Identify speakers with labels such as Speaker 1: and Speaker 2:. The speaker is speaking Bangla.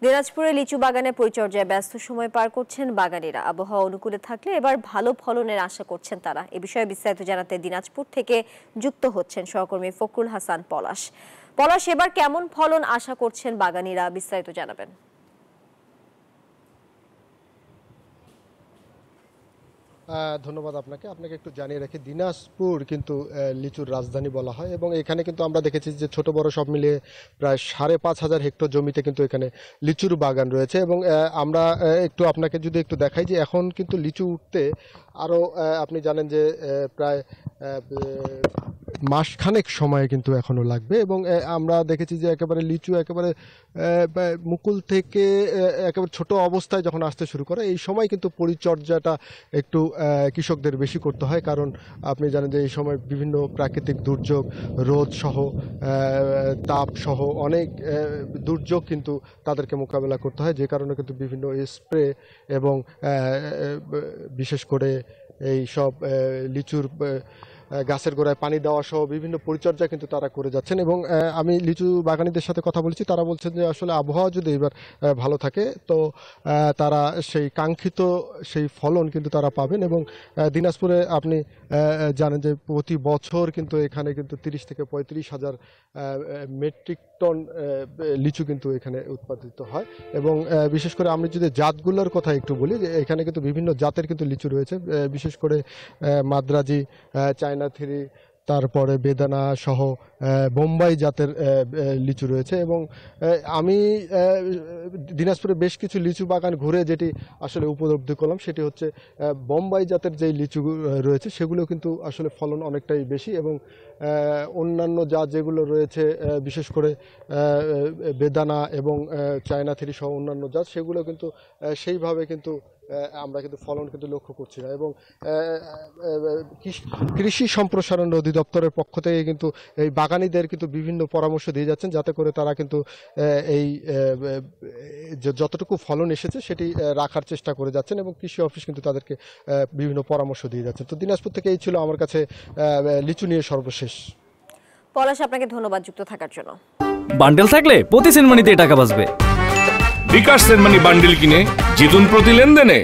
Speaker 1: দিনাজপুরে লিচু বাগানে পরিচর্যায় ব্যস্ত সময় পার করছেন বাগানীরা। আবহাওয়া অনুকূলে থাকলে এবার ভালো ফলনের আশা করছেন তারা। এ বিষয়ে বিস্তারিত জানাতে দিনাজপুর থেকে যুক্ত হচ্ছেন সহকর্মী ফখরুল হাসান পলাশ। পলাশ, এবার কেমন ফলন আশা করছেন বাগানীরা, বিস্তারিত জানাবেন।
Speaker 2: ধন্যবাদ আপনাকে একটু জানিয়ে রাখি, দিনাজপুর কিন্তু লিচুর রাজধানী বলা হয় এবং এখানে কিন্তু আমরা দেখেছি যে ছোট বড় সব মিলিয়ে প্রায় 5,500 হেক্টর জমিতে কিন্তু এখানে লিচুর বাগান রয়েছে। এবং আমরা একটু আপনাকে যদি একটু দেখাই যে এখন কিন্তু লিচু উঠতে আরও আপনি জানেন যে প্রায় মাসখানেক সময় কিন্তু এখনো লাগবে। এবং আমরা দেখেছি যে একেবারে লিচু একেবারে মুকুল থেকে একেবারে ছোট অবস্থায় যখন আসতে শুরু করে এই সময় কিন্তু পরিচর্যাটা একটু কৃষকদের বেশি করতে হয়, কারণ আপনি জানেন যে এই সময় বিভিন্ন প্রাকৃতিক দুর্যোগ, রোদ সহ তাপ সহ অনেক দুর্যোগ কিন্তু তাদেরকে মোকাবেলা করতে হয়, যে কারণে কিন্তু বিভিন্ন স্প্রে এবং বিশেষ করে এই সব লিচুর গাছের গোড়ায় পানি দেওয়া সহ বিভিন্ন পরিচর্যা কিন্তু তারা করে যাচ্ছেন। এবং আমি লিচু বাগানীদের সাথে কথা বলেছি, তারা বলছেন যে আসলে আবহাওয়া যদি এবার ভালো থাকে তো তারা সেই কাঙ্ক্ষিত সেই ফলন কিন্তু তারা পাবেন। এবং দিনাজপুরে আপনি জানেন যে প্রতি বছর কিন্তু এখানে কিন্তু 30 থেকে 35 হাজার মেট্রিক টন লিচু কিন্তু এখানে উৎপাদিত হয়। এবং বিশেষ করে আমি যদি জাতগুলোর কথা একটু বলি, যে এখানে কিন্তু বিভিন্ন জাতের কিন্তু লিচু রয়েছে, বিশেষ করে মাদ্রাজি, চায়না থ্রি, তারপরে বেদানা সহ বোম্বাই জাতের লিচু রয়েছে। এবং আমি দিনাজপুরে বেশ কিছু লিচু বাগান ঘুরে যেটি আসলে উপলব্ধি করলাম সেটি হচ্ছে বোম্বাই জাতের যে লিচু রয়েছে সেগুলো কিন্তু আসলে ফলন অনেকটাই বেশি। এবং অন্যান্য জাত যেগুলো রয়েছে বিশেষ করে বেদানা এবং চায়না থ্রি সহ অন্যান্য জাত, সেগুলো কিন্তু সেইভাবে কিন্তু আমরা কিন্তু ফলন কিন্তু লক্ষ্য করছি না। এবং কৃষি সম্প্রসারণ অধিদপ্তরের পক্ষ থেকে কিন্তু এই বাগানীদের কিন্তু বিভিন্ন পরামর্শ দিয়ে যাচ্ছেন, যাতে করে তারা কিন্তু এই যতটুকু ফলন এসেছে সেটি রাখার চেষ্টা করে যাচ্ছেন। এবং কৃষি অফিস কিন্তু তাদেরকে বিভিন্ন পরামর্শ দিয়ে যাচ্ছেন। তো দিনাজপুর থেকে এই ছিল আমার কাছে লিচু নিয়ে সর্বশেষ।
Speaker 1: পলাশ, আপনাকে ধন্যবাদ যুক্ত থাকার জন্য।
Speaker 3: বান্ডেল থাকলে প্রতি সেনমানিতে টাকা বাঁচবে।
Speaker 4: বিকাশ সেনমানি বান্ডেল কিনে জিতুন প্রতি লেনদেনে।